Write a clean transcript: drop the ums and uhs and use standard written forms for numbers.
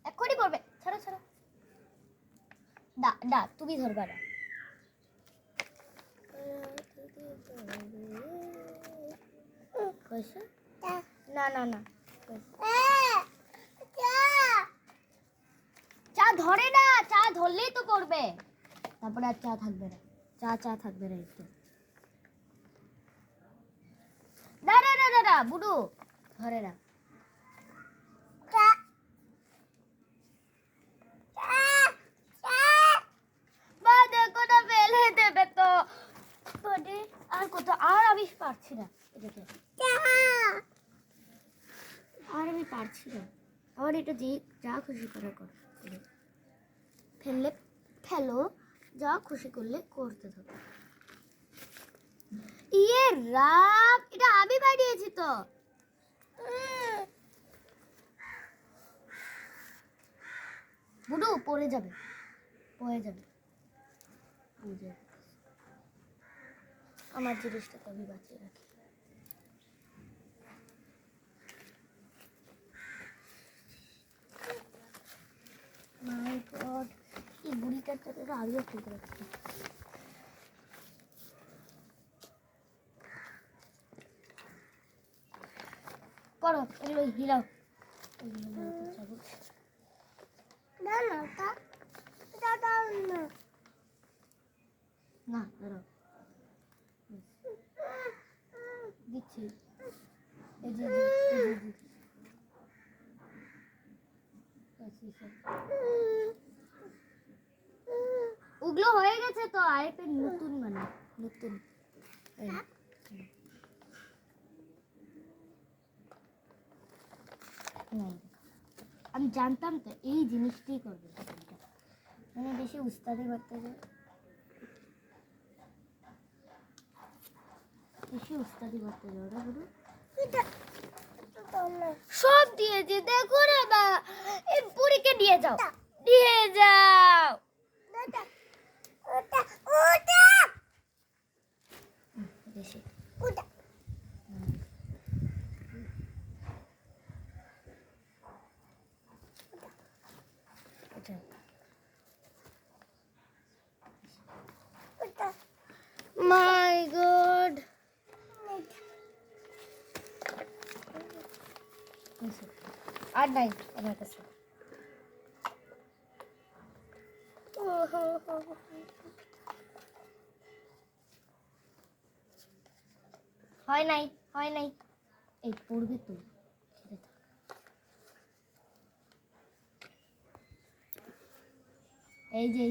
এক্ষুনি পড়বে। ছাড়ো ছাড়ো। দা দা তুমি ধরবা না। না না না, চা ধরে না, চা ধরলেই তো পড়বে, তারপরে আর চা থাকবে না, চা থাকবে না একটু। দাঁড়া দাঁড়া দাঁড়া বুড়ো ধরে না। দেখো না ফেলে দেবে তো। আর কোথাও আর আমি পারছি না, আর আমি পারছি না। আমার এটা যে যা খুশি করা কর, ফেললে ফেলো, যা খুশি করলে করতে থাকো। ইয়ে রাম, এটা আমি বানিয়েছি তো। বুড়ো পড়ে যাবে, পড়ে যাবে। আমার জিনিসটা আমি বাঁচিয়ে রাখি। মাই গড, এই বুড়িটার সাথে তো আমিও খেলতে পারছি। করো এগুলো হিলাও। না না না দাঁড়াও, দিচ্ছি। এই যে ওগুলো হয়ে গেছে তো, আরেকটা নতুন মানে নতুন। আমি জানতাম তো এই জিনিসটাই করবে, মানে বেশি উস্তাদি করতে যায়, বেশি উস্তাদি করতে যাও না গুরু। সব দিয়েছে দেখো না বা, এই পুরীকে দিয়ে যাও, দিয়ে যাও। বেশি মাই গড, আর নাই আমার কাছে। হয় নাই, হয় নাই, এই পড়বে তো, এই যে